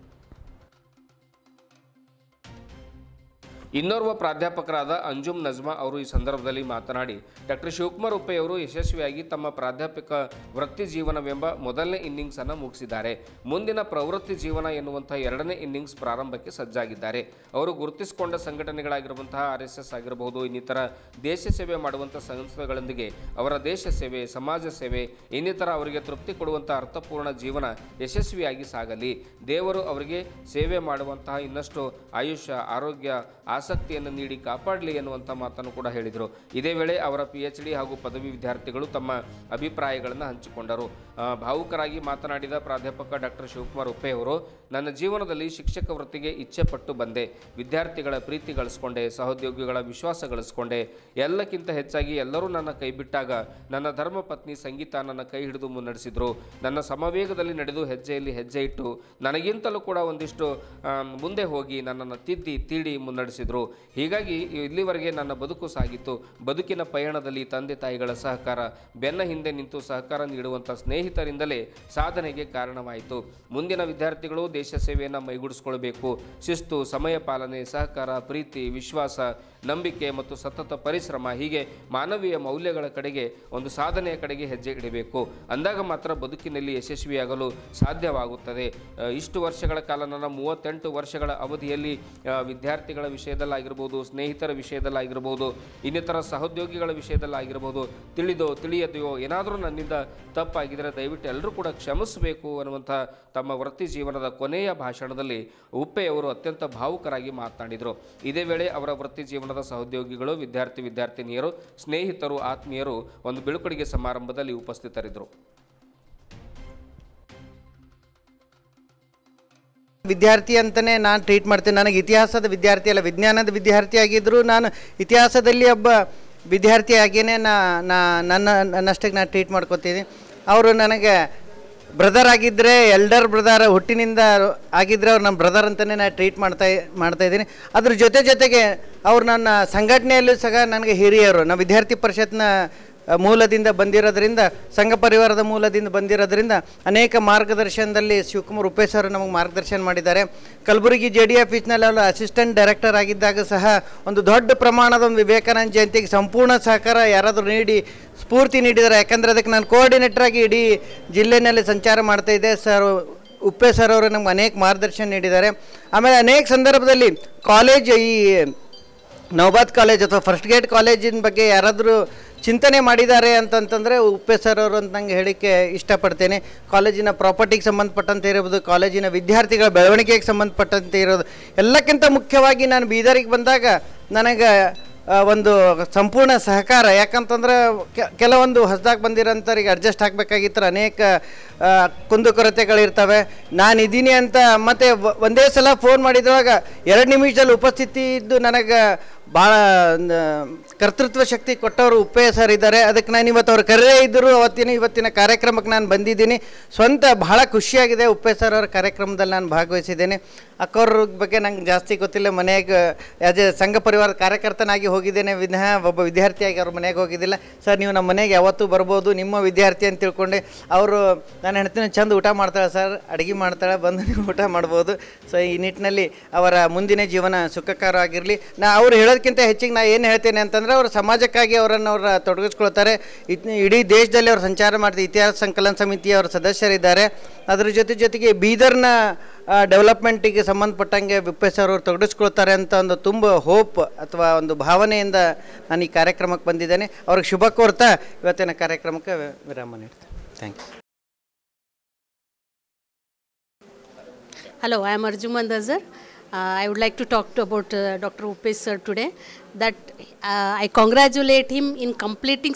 ಇನ್ನೋರ್ವ ಪ್ರಾಧ್ಯಾಪಕರಾದ ಅಂಜುಮ್ ನಜ್ಮಾ ಅವರು ಈ ಸಂದರ್ಭದಲ್ಲಿ ಮಾತನಾಡಿ, ಡಾಕ್ಟರ್ ಶಿವಕುಮಾರ್ ಉಪ್ಪೆಯವರು ಯಶಸ್ವಿಯಾಗಿ ತಮ್ಮ ಪ್ರಾಧ್ಯಾಪಕ ವೃತ್ತಿ ಜೀವನವೆಂಬ ಮೊದಲನೇ ಇನ್ನಿಂಗ್ಸನ್ನು ಮುಗಿಸಿದ್ದಾರೆ. ಮುಂದಿನ ಪ್ರವೃತ್ತಿ ಜೀವನ ಎನ್ನುವಂಥ 2ನೇ ಇನ್ನಿಂಗ್ಸ್ ಪ್ರಾರಂಭಕ್ಕೆ ಸಜ್ಜಾಗಿದ್ದಾರೆ. ಅವರು ಗುರುತಿಸಿಕೊಂಡ ಸಂಘಟನೆಗಳಾಗಿರುವಂತಹ RSS ಆಗಿರಬಹುದು, ಇನ್ನಿತರ ದೇಶ ಸೇವೆ ಮಾಡುವಂಥ ಸಂಸ್ಥೆಗಳೊಂದಿಗೆ ಅವರ ದೇಶ ಸೇವೆ, ಸಮಾಜ ಸೇವೆ, ಇನ್ನಿತರ ಅವರಿಗೆ ತೃಪ್ತಿ ಕೊಡುವಂಥ ಅರ್ಥಪೂರ್ಣ ಜೀವನ ಯಶಸ್ವಿಯಾಗಿ ಸಾಗಲಿ. ದೇವರು ಅವರಿಗೆ ಸೇವೆ ಮಾಡುವಂತಹ ಇನ್ನಷ್ಟು ಆಯುಷ್ಯ, ಆರೋಗ್ಯ, ಆಸಕ್ತಿಯನ್ನು ನೀಡಿ ಕಾಪಾಡಲಿ ಎನ್ನುವಂಥ ಮಾತನ್ನು ಕೂಡ ಹೇಳಿದರು. ಇದೇ ವೇಳೆ ಅವರ PhD ಹಾಗೂ ಪದವಿ ವಿದ್ಯಾರ್ಥಿಗಳು ತಮ್ಮ ಅಭಿಪ್ರಾಯಗಳನ್ನು ಹಂಚಿಕೊಂಡರು. ಭಾವುಕರಾಗಿ ಮಾತನಾಡಿದ ಪ್ರಾಧ್ಯಾಪಕ ಡಾಕ್ಟರ್ ಶಿವಕುಮಾರ್ ಉಪ್ಪೆಯವರು, ನನ್ನ ಜೀವನದಲ್ಲಿ ಶಿಕ್ಷಕ ವೃತ್ತಿಗೆ ಇಚ್ಛೆ ಪಟ್ಟು ಬಂದೆ. ವಿದ್ಯಾರ್ಥಿಗಳ ಪ್ರೀತಿ ಗಳಿಸ್ಕೊಂಡೆ, ಸಹೋದ್ಯೋಗಿಗಳ ವಿಶ್ವಾಸ ಗಳಿಸ್ಕೊಂಡೆ. ಎಲ್ಲಕ್ಕಿಂತ ಹೆಚ್ಚಾಗಿ ಎಲ್ಲರೂ ನನ್ನ ಕೈ ಬಿಟ್ಟಾಗ ನನ್ನ ಧರ್ಮ ಪತ್ನಿ ಸಂಗೀತ ನನ್ನ ಕೈ ಹಿಡಿದು ಮುನ್ನಡೆಸಿದರು. ನನ್ನ ಸಮವೇಗದಲ್ಲಿ ನಡೆದು ಹೆಜ್ಜೆಯಲ್ಲಿ ಹೆಜ್ಜೆ ಇಟ್ಟು ನನಗಿಂತಲೂ ಕೂಡ ಒಂದಿಷ್ಟು ಮುಂದೆ ಹೋಗಿ ನನ್ನನ್ನು ತಿದ್ದಿ ತೀಡಿ ಮುನ್ನಡೆಸಿದರು. ಹೀಗಾಗಿ ಇಲ್ಲಿವರೆಗೆ ನನ್ನ ಬದುಕು ಸಾಗಿತ್ತು. ಬದುಕಿನ ಪಯಣದಲ್ಲಿ ತಂದೆ ತಾಯಿಗಳ ಸಹಕಾರ, ಬೆನ್ನ ಹಿಂದೆ ನಿಂತು ಸಹಕಾರ ನೀಡುವಂಥ ಸ್ನೇಹಿತರಿಂದಲೇ ಸಾಧನೆಗೆ ಕಾರಣವಾಯಿತು. ಮುಂದಿನ ವಿದ್ಯಾರ್ಥಿಗಳು ದೇಶ ಸೇವೆಯನ್ನು ಮೈಗೂಡಿಸ್ಕೊಳ್ಬೇಕು. ಶಿಸ್ತು, ಸಮಯ ಪಾಲನೆ, ಸಹಕಾರ, ಪ್ರೀತಿ, ವಿಶ್ವಾಸ, ನಂಬಿಕೆ ಮತ್ತು ಸತತ ಪರಿಶ್ರಮ, ಹೀಗೆ ಮಾನವೀಯ ಮೌಲ್ಯಗಳ ಕಡೆಗೆ, ಒಂದು ಸಾಧನೆಯ ಕಡೆಗೆ ಹೆಜ್ಜೆ ಇಡಬೇಕು. ಅಂದಾಗ ಮಾತ್ರ ಬದುಕಿನಲ್ಲಿ ಯಶಸ್ವಿಯಾಗಲು ಸಾಧ್ಯವಾಗುತ್ತದೆ. ಇಷ್ಟು ವರ್ಷಗಳ ಕಾಲ, ನನ್ನ 38 ವರ್ಷಗಳ ಅವಧಿಯಲ್ಲಿ ವಿದ್ಯಾರ್ಥಿಗಳ ವಿಷಯದಲ್ಲಾಗಿರ್ಬೋದು, ಸ್ನೇಹಿತರ ವಿಷಯದಲ್ಲಾಗಿರ್ಬೋದು, ಇನ್ನಿತರ ಸಹೋದ್ಯೋಗಿಗಳ ವಿಷಯದಲ್ಲಾಗಿರ್ಬೋದು, ತಿಳಿದೋ ತಿಳಿಯದೆಯೋ ಏನಾದರೂ ನನ್ನಿಂದ ತಪ್ಪಾಗಿದ್ದರೆ ದಯವಿಟ್ಟು ಎಲ್ಲರೂ ಕೂಡ ಕ್ಷಮಿಸಬೇಕು ಅನ್ನುವಂಥ ತಮ್ಮ ವೃತ್ತಿ ಜೀವನದ ಕೊನೆಯ ಭಾಷಣದಲ್ಲಿ ಉಪ್ಪೆಯವರು ಅತ್ಯಂತ ಭಾವುಕರಾಗಿ ಮಾತನಾಡಿದರು. ಇದೇ ವೇಳೆ ಅವರ ವೃತ್ತಿ ಜೀವನದ ಸಹೋದ್ಯೋಗಿಗಳು, ವಿದ್ಯಾರ್ಥಿನಿಯರು, ಸ್ನೇಹಿತರು, ಆತ್ಮೀಯರು ಒಂದು ಬೀಳ್ಕೊಡುಗೆ ಸಮಾರಂಭದಲ್ಲಿ ಉಪಸ್ಥಿತರಿದ್ದರು. ವಿದ್ಯಾರ್ಥಿ ಅಂತಲೇ ನಾನು ಟ್ರೀಟ್ ಮಾಡ್ತೀನಿ. ನನಗೆ ಇತಿಹಾಸದ ವಿದ್ಯಾರ್ಥಿ ಅಲ್ಲ, ವಿಜ್ಞಾನದ ವಿದ್ಯಾರ್ಥಿ ಆಗಿದ್ದರೂ ನಾನು ಇತಿಹಾಸದಲ್ಲಿ ಒಬ್ಬ ವಿದ್ಯಾರ್ಥಿಯಾಗಿಯೇ ನನ್ನಷ್ಟಕ್ಕೆ ನಾನು ಟ್ರೀಟ್ ಮಾಡ್ಕೊತೀನಿ. ಅವರು ನನಗೆ ಬ್ರದರ್ ಆಗಿದ್ದರೆ, ಎಲ್ಡರ್ ಬ್ರದರ್ ಹುಟ್ಟಿನಿಂದ ಆಗಿದ್ದರೆ ಅವ್ರು ನಮ್ಮ ಬ್ರದರ್ ಅಂತಲೇ ನಾನು ಟ್ರೀಟ್ ಮಾಡ್ತಾಯಿದ್ದೀನಿ. ಅದ್ರ ಜೊತೆಗೆ ಅವ್ರು ನನ್ನ ಸಂಘಟನೆಯಲ್ಲೂ ಸಹ ನನಗೆ ಹಿರಿಯರು. ನಮ್ಮ ವಿದ್ಯಾರ್ಥಿ ಪರಿಷತ್ನ ಮೂಲದಿಂದ ಬಂದಿರೋದ್ರಿಂದ, ಸಂಘ ಪರಿವಾರದ ಮೂಲದಿಂದ ಬಂದಿರೋದ್ರಿಂದ ಅನೇಕ ಮಾರ್ಗದರ್ಶನದಲ್ಲಿ ಶಿವಕುಮಾರ್ ಉಪ್ಪೇಶ್ ಅವರು ನಮಗೆ ಮಾರ್ಗದರ್ಶನ ಮಾಡಿದ್ದಾರೆ. ಕಲಬುರಗಿ JDFನಲ್ಲಿ ಅವರು ಅಸಿಸ್ಟೆಂಟ್ ಡೈರೆಕ್ಟರ್ ಆಗಿದ್ದಾಗ ಸಹ ಒಂದು ದೊಡ್ಡ ಪ್ರಮಾಣದ ಒಂದು ವಿವೇಕಾನಂದ ಜಯಂತಿಗೆ ಸಂಪೂರ್ಣ ಸಹಕಾರ ಯಾರಾದರೂ ನೀಡಿ ಸ್ಫೂರ್ತಿ ನೀಡಿದ್ದಾರೆ. ಯಾಕಂದರೆ ಅದಕ್ಕೆ ನಾನು ಕೋಆರ್ಡಿನೇಟ್ರಾಗಿ ಇಡೀ ಜಿಲ್ಲೆಯಲ್ಲಿ ಸಂಚಾರ ಮಾಡ್ತಾಯಿದ್ದೆ. ಸರ್ ಉಪ್ಪೇಶ್ ಸರ್ ಅವರು ನಮ್ಗೆ ಅನೇಕ ಮಾರ್ಗದರ್ಶನ ನೀಡಿದ್ದಾರೆ. ಆಮೇಲೆ ಅನೇಕ ಸಂದರ್ಭದಲ್ಲಿ ಕಾಲೇಜ್, ಈ ನವಬಾದ್ ಕಾಲೇಜ್ ಅಥವಾ ಫಸ್ಟ್ ಗೇಟ್ ಕಾಲೇಜಿನ ಬಗ್ಗೆ ಯಾರಾದರೂ ಚಿಂತನೆ ಮಾಡಿದ್ದಾರೆ ಅಂತಂತಂದರೆ ಉಪ್ಪೇಶ್ ಸರ್ ಅವರು ಅಂತ ನಂಗೆ ಹೇಳಿಕ್ಕೆ ಇಷ್ಟಪಡ್ತೇನೆ. ಕಾಲೇಜಿನ ಪ್ರಾಪರ್ಟಿಗೆ ಸಂಬಂಧಪಟ್ಟಂತೆ ಇರ್ಬೋದು, ಕಾಲೇಜಿನ ವಿದ್ಯಾರ್ಥಿಗಳ ಬೆಳವಣಿಗೆಗೆ ಸಂಬಂಧಪಟ್ಟಂತೆ ಇರೋದು, ಎಲ್ಲಕ್ಕಿಂತ ಮುಖ್ಯವಾಗಿ ನಾನು ಬೀದರಿಗೆ ಬಂದಾಗ ನನಗೆ ಒಂದು ಸಂಪೂರ್ಣ ಸಹಕಾರ. ಯಾಕಂತಂದ್ರೆ ಕೆಲವೊಂದು ಹೊಸದಾಗಿ ಬಂದಿರೋಂಥವ್ರಿಗೆ ಅಡ್ಜಸ್ಟ್ ಆಗಬೇಕಾಗಿತ್ತು, ಅನೇಕ ಕುಂದುಕೊರತೆಗಳಿರ್ತವೆ. ನಾನು ಇದ್ದೀನಿ ಅಂತ ಮತ್ತು ಒಂದೇ ಸಲ ಫೋನ್ ಮಾಡಿದ್ರಾಗ 2 ನಿಮಿಷದಲ್ಲಿ ಉಪಸ್ಥಿತಿ ಇದ್ದು ನನಗೆ ಭಾಳ ಕರ್ತೃತ್ವ ಶಕ್ತಿ ಕೊಟ್ಟವರು ಉಪ್ಪೇಶ್ ಸರ್ ಇದ್ದಾರೆ. ಅದಕ್ಕೆ ನಾನು ಇವತ್ತು ಅವ್ರು ಕರೆಯೇ ಇದ್ದರು ಇವತ್ತಿನ ಕಾರ್ಯಕ್ರಮಕ್ಕೆ ನಾನು ಬಂದಿದ್ದೀನಿ. ಸ್ವಂತ ಭಾಳ ಖುಷಿಯಾಗಿದೆ. ಉಪ್ಪೇಶ್ ಸರ್ ಅವರ ಕಾರ್ಯಕ್ರಮದಲ್ಲಿ ನಾನು ಭಾಗವಹಿಸಿದ್ದೇನೆ. ಅಕ್ಕವ್ರ ಬಗ್ಗೆ ನಂಗೆ ಜಾಸ್ತಿ ಗೊತ್ತಿಲ್ಲ. ಮನೆಗೆ ಆ್ಯಸ್ ಎ ಸಂಘ ಪರಿವಾರದ ಕಾರ್ಯಕರ್ತನಾಗಿ ಹೋಗಿದ್ದೇನೆ ವಿನಃ ಒಬ್ಬ ವಿದ್ಯಾರ್ಥಿಯಾಗಿ ಅವ್ರ ಮನೆಗೆ ಹೋಗಿದ್ದಿಲ್ಲ. ಸರ್ ನೀವು ನಮ್ಮ ಮನೆಗೆ ಯಾವತ್ತೂ ಬರ್ಬೋದು, ನಿಮ್ಮ ವಿದ್ಯಾರ್ಥಿ ಅಂತ ತಿಳ್ಕೊಂಡೆ. ಅವರು ನಾನು ಹೇಳ್ತೀನಿ ಚಂದ ಊಟ ಮಾಡ್ತಾಳೆ ಸರ್, ಅಡುಗೆ ಮಾಡ್ತಾಳೆ, ಬಂದು ನೀವು ಊಟ ಮಾಡ್ಬೋದು. ಸೊ ಈ ನಿಟ್ಟಿನಲ್ಲಿ ಅವರ ಮುಂದಿನ ಜೀವನ ಸುಖಕರವಾಗಿರಲಿ. ಅವ್ರು ಹೇಳೋದಕ್ಕಿಂತ ಹೆಚ್ಚಿಗೆ ನಾನು ಏನು ಹೇಳ್ತೇನೆ ಅಂತಂದರೆ, ಅವರು ಸಮಾಜಕ್ಕಾಗಿ ಅವರನ್ನು ತೊಡಗಿಸ್ಕೊಳ್ತಾರೆ. ಇಡೀ ದೇಶದಲ್ಲಿ ಅವರು ಸಂಚಾರ ಮಾಡಿದ ಇತಿಹಾಸ ಸಂಕಲನ ಸಮಿತಿಯ ಅವರ ಸದಸ್ಯರಿದ್ದಾರೆ. ಅದರ ಜೊತೆಗೆ ಬೀದರ್ನ ಡೆವಲಪ್ಮೆಂಟಿಗೆ ಸಂಬಂಧಪಟ್ಟಂಗೆ ಉಪ್ಪೇಶ್ ಅವರು ತೊಡಗಿಸ್ಕೊಳ್ತಾರೆ ಅಂತ ಒಂದು ತುಂಬ ಹೋಪ್ ಅಥವಾ ಒಂದು ಭಾವನೆಯಿಂದ ನಾನು ಈ ಕಾರ್ಯಕ್ರಮಕ್ಕೆ ಬಂದಿದ್ದೇನೆ. ಅವ್ರಿಗೆ ಶುಭ ಕೋರ್ತಾ ಇವತ್ತಿನ ಕಾರ್ಯಕ್ರಮಕ್ಕೆ ವಿರಾಮ ನೀಡ್ತೇನೆ. Thank you. Hello, I am Arjuman Dazar. I would like to talk about Dr. Uppesh sir today. That I congratulate him in completing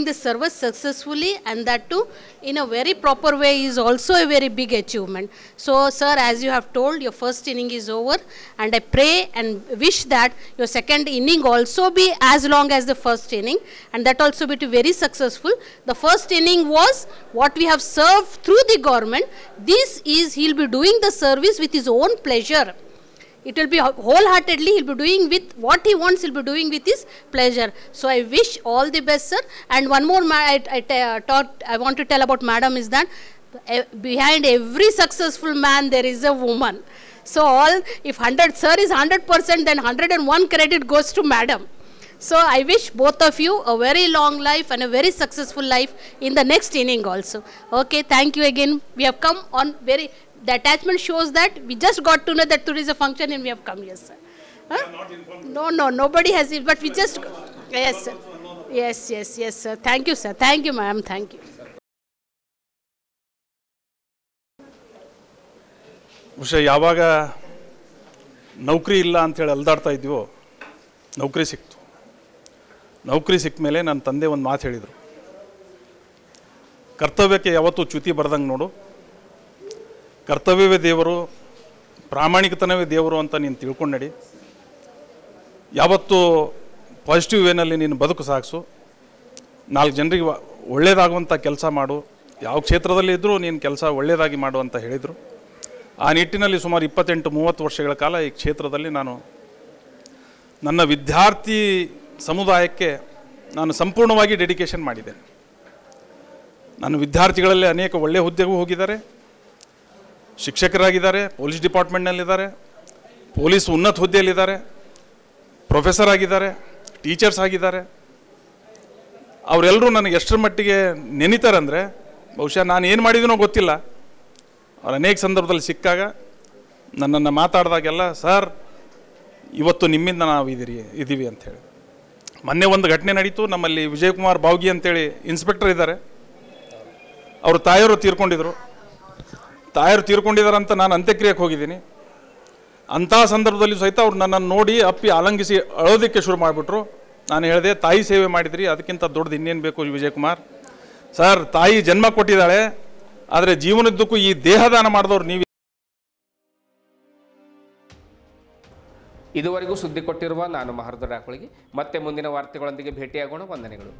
the service successfully, and that too in a very proper way is also a very big achievement. So sir, as you have told, your first inning is over, and I pray and wish that your second inning also be as long as the first inning, and that also be very successful. The first inning was what we have served through the government. This is, he'll be doing the service with his own pleasure. It will be wholeheartedly, he'll be doing with what he wants, he'll be doing with his pleasure. So I wish all the best, sir. And one more I want to tell about madam is that behind every successful man there is a woman. So if 100 sir is 100%, then 101 credit goes to madam. So I wish both of you a very long life and a very successful life in the next inning also. Okay, thank you again. We have come on the attachment shows that we just got to know that there is a function and we have come here, sir. Huh? No, nobody has it, but we just, yes, sir. Yes, sir. Thank you, sir. Thank you, ma'am. Thank you. ಬಹುಶಃ ಯಾವಾಗ ನೌಕರಿ ಇಲ್ಲ ಅಂಥೇಳಿ ಅಲ್ದಾಡ್ತಾ ಇದ್ವೋ, ನೌಕರಿ ಸಿಕ್ತು. ನೌಕರಿ ಸಿಕ್ಕ ಮೇಲೆ ನನ್ನ ತಂದೆ ಒಂದು ಮಾತು ಹೇಳಿದರು, ಕರ್ತವ್ಯಕ್ಕೆ ಯಾವತ್ತೂ ಚ್ಯುತಿ ಬರ್ದಂಗೆ ನೋಡು, ಕರ್ತವ್ಯವೇ ದೇವರು, ಪ್ರಾಮಾಣಿಕತನವೇ ದೇವರು ಅಂತ ನೀನು ತಿಳ್ಕೊಂಡು ನಡಿ, ಯಾವತ್ತೂ ಪಾಸಿಟಿವ್ ವೇನಲ್ಲಿ ನೀನು ಬದುಕು ಸಾಗಿಸು, 4 ಜನರಿಗೆ ಒಳ್ಳೆಯದಾಗುವಂಥ ಕೆಲಸ ಮಾಡು, ಯಾವ ಕ್ಷೇತ್ರದಲ್ಲಿ ಇದ್ದರೂ ನೀನು ಕೆಲಸ ಒಳ್ಳೆಯದಾಗಿ ಮಾಡು ಅಂತ ಹೇಳಿದರು. ಆ ನಿಟ್ಟಿನಲ್ಲಿ ಸುಮಾರು 28-30 ವರ್ಷಗಳ ಕಾಲ ಈ ಕ್ಷೇತ್ರದಲ್ಲಿ ನಾನು ನನ್ನ ವಿದ್ಯಾರ್ಥಿ ಸಮುದಾಯಕ್ಕೆ ನಾನು ಸಂಪೂರ್ಣವಾಗಿ ಡೆಡಿಕೇಶನ್ ಮಾಡಿದ್ದೇನೆ. ನನ್ನ ವಿದ್ಯಾರ್ಥಿಗಳಲ್ಲಿ ಅನೇಕ ಒಳ್ಳೆಯ ಹುದ್ದೆಗೂ ಹೋಗಿದ್ದಾರೆ, ಶಿಕ್ಷಕರಾಗಿದ್ದಾರೆ, ಪೊಲೀಸ್ ಡಿಪಾರ್ಟ್ಮೆಂಟ್ನಲ್ಲಿದ್ದಾರೆ, ಪೊಲೀಸ್ ಉನ್ನತ ಹುದ್ದೆಯಲ್ಲಿದ್ದಾರೆ, ಪ್ರೊಫೆಸರ್ ಆಗಿದ್ದಾರೆ, ಟೀಚರ್ಸ್ ಆಗಿದ್ದಾರೆ. ಅವರೆಲ್ಲರೂ ನನಗೆ ಎಷ್ಟರ ಮಟ್ಟಿಗೆ ನೆನೀತಾರೆ ಅಂದರೆ, ಬಹುಶಃ ನಾನು ಏನು ಮಾಡಿದ್ದೀನೋ ಗೊತ್ತಿಲ್ಲ, ಅವ್ರು ಅನೇಕ ಸಂದರ್ಭದಲ್ಲಿ ಸಿಕ್ಕಾಗ ನನ್ನನ್ನು ಮಾತಾಡಿದಾಗೆಲ್ಲ ಸರ್ ಇವತ್ತು ನಿಮ್ಮಿಂದ ನಾವು ಇದ್ದೀವಿ ಅಂಥೇಳಿ. ಮೊನ್ನೆ ಒಂದು ಘಟನೆ ನಡೀತು. ನಮ್ಮಲ್ಲಿ ವಿಜಯಕುಮಾರ್ ಬಾವ್ಗಿ ಅಂತೇಳಿ ಇನ್ಸ್ಪೆಕ್ಟರ್ ಇದ್ದಾರೆ, ಅವರು ತಾಯಿಯವರು ತೀರ್ಕೊಂಡಿದ್ದಾರೆ ಅಂತ ನಾನು ಅಂತ್ಯಕ್ರಿಯೆಗೆ ಹೋಗಿದ್ದೀನಿ. ಅಂಥ ಸಂದರ್ಭದಲ್ಲಿ ಸಹಿತ ಅವ್ರು ನನ್ನನ್ನು ನೋಡಿ ಅಪ್ಪಿ ಆಲಂಗಿಸಿ ಅಳೋದಕ್ಕೆ ಶುರು ಮಾಡಿಬಿಟ್ರು. ನಾನು ಹೇಳಿದೆ, ತಾಯಿ ಸೇವೆ ಮಾಡಿದ್ರಿ, ಅದಕ್ಕಿಂತ ದೊಡ್ಡದು ಇನ್ನೇನು ಬೇಕು ವಿಜಯಕುಮಾರ್ ಸರ್, ತಾಯಿ ಜನ್ಮ ಕೊಟ್ಟಿದ್ದಾಳೆ, ಆದರೆ ಜೀವನದ್ದಕ್ಕೂ ಈ ದೇಹದಾನ ಮಾಡಿದವ್ರು ನೀವು. ಇದುವರೆಗೂ ಸುದ್ದಿ ಕೊಟ್ಟಿರುವ ನಾನು ಮಹರ್ದ ಡಾಕುಳಿಗೆ ಮತ್ತೆ ಮುಂದಿನ ವಾರ್ತೆಗಳೊಂದಿಗೆ ಭೇಟಿಯಾಗೋಣ. ವಂದನೆಗಳು.